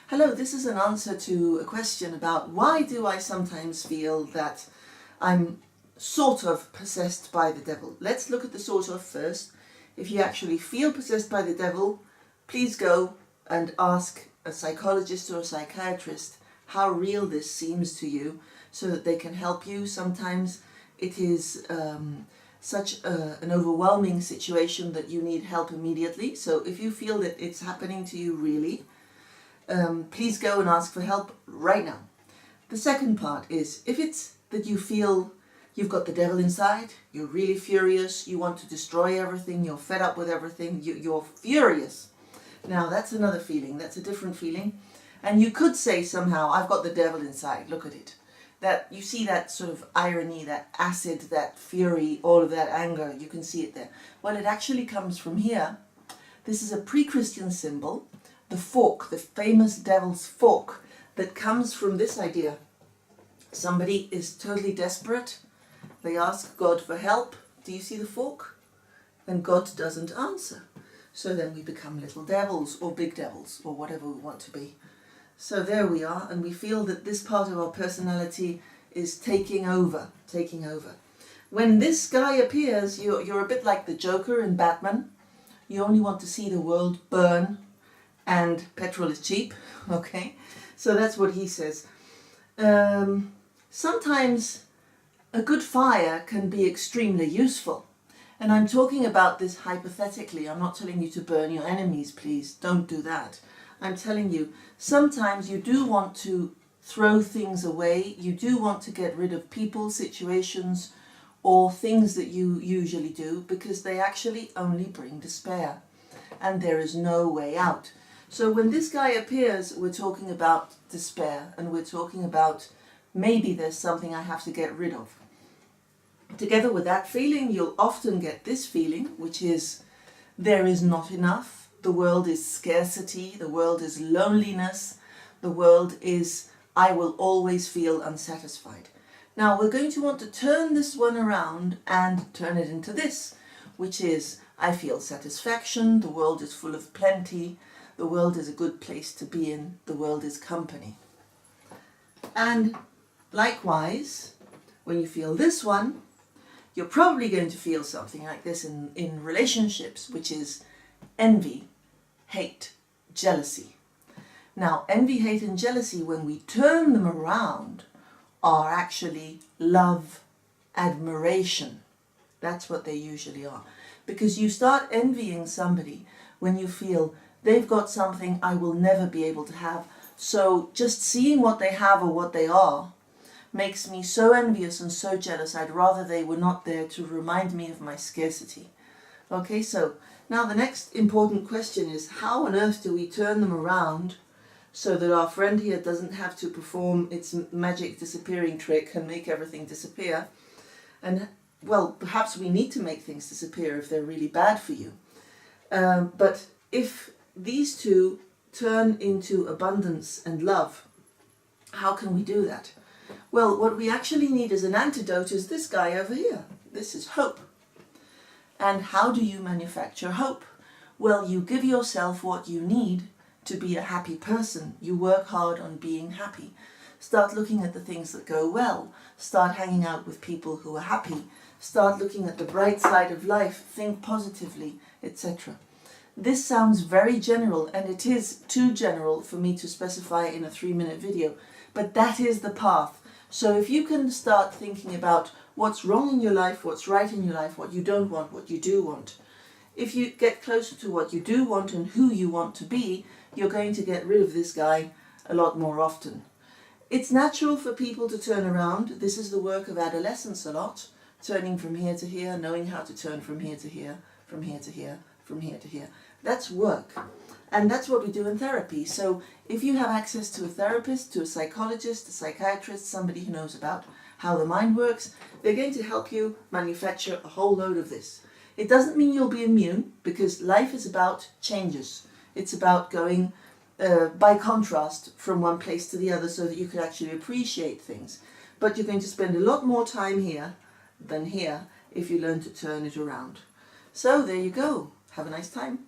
Hello, this is an answer to a question about why do I sometimes feel that I'm sort of possessed by the devil. Let's look at the sort of first. If you actually feel possessed by the devil, please go and ask a psychologist or a psychiatrist how real this seems to you so that they can help you. Sometimes it is such an overwhelming situation that you need help immediately. So if you feel that it's happening to you really, please go and ask for help right now. The second part is, if it's that you feel you've got the devil inside, you're really furious, you want to destroy everything, you're fed up with everything, you're furious. Now that's another feeling, that's a different feeling. And you could say somehow, I've got the devil inside, look at it. That you see that sort of irony, that acid, that fury, all of that anger, you can see it there. Well, it actually comes from here. This is a pre-Christian symbol, the fork, the famous devil's fork, that comes from this idea. Somebody is totally desperate, they ask God for help. Do you see the fork? And God doesn't answer. So then we become little devils or big devils or whatever we want to be. So there we are, and we feel that this part of our personality is taking over. When this guy appears, you're a bit like the Joker in Batman. You only want to see the world burn, and petrol is cheap, okay? So that's what he says. Sometimes a good fire can be extremely useful. And I'm talking about this hypothetically. I'm not telling you to burn your enemies, please. Don't do that. I'm telling you, sometimes you do want to throw things away. You do want to get rid of people, situations, or things that you usually do because they actually only bring despair. And there is no way out. So when this guy appears, we're talking about despair, and we're talking about maybe there's something I have to get rid of. Together with that feeling, you'll often get this feeling, which is there is not enough. The world is scarcity, the world is loneliness, the world is I will always feel unsatisfied. Now we're going to want to turn this one around and turn it into this, which is I feel satisfaction, the world is full of plenty, the world is a good place to be in, the world is company. And likewise, when you feel this one, you're probably going to feel something like this in relationships, which is envy, hate, jealousy. Now, envy, hate and jealousy, when we turn them around, are actually love, admiration. That's what they usually are. Because you start envying somebody when you feel they've got something I will never be able to have. So just seeing what they have or what they are makes me so envious and so jealous. I'd rather they were not there to remind me of my scarcity. Okay, so now the next important question is, how on earth do we turn them around so that our friend here doesn't have to perform its magic disappearing trick and make everything disappear? And well, perhaps we need to make things disappear if they're really bad for you. But if these two turn into abundance and love, how can we do that? Well, what we actually need as an antidote is this guy over here. This is hope. And how do you manufacture hope? Well, you give yourself what you need to be a happy person. You work hard on being happy. Start looking at the things that go well. Start hanging out with people who are happy. Start looking at the bright side of life. Think positively, etc. This sounds very general, and it is too general for me to specify in a 3-minute video. But that is the path. So if you can start thinking about what's wrong in your life, what's right in your life, what you don't want, what you do want. If you get closer to what you do want and who you want to be, you're going to get rid of this guy a lot more often. It's natural for people to turn around. This is the work of adolescence a lot. Turning from here to here, knowing how to turn from here to here, from here to here, from here to here. That's work. And that's what we do in therapy. So if you have access to a therapist, to a psychologist, a psychiatrist, somebody who knows about how the mind works, they're going to help you manufacture a whole load of this. It doesn't mean you'll be immune, because life is about changes. It's about going by contrast from one place to the other so that you can actually appreciate things. But you're going to spend a lot more time here than here if you learn to turn it around. So there you go. Have a nice time.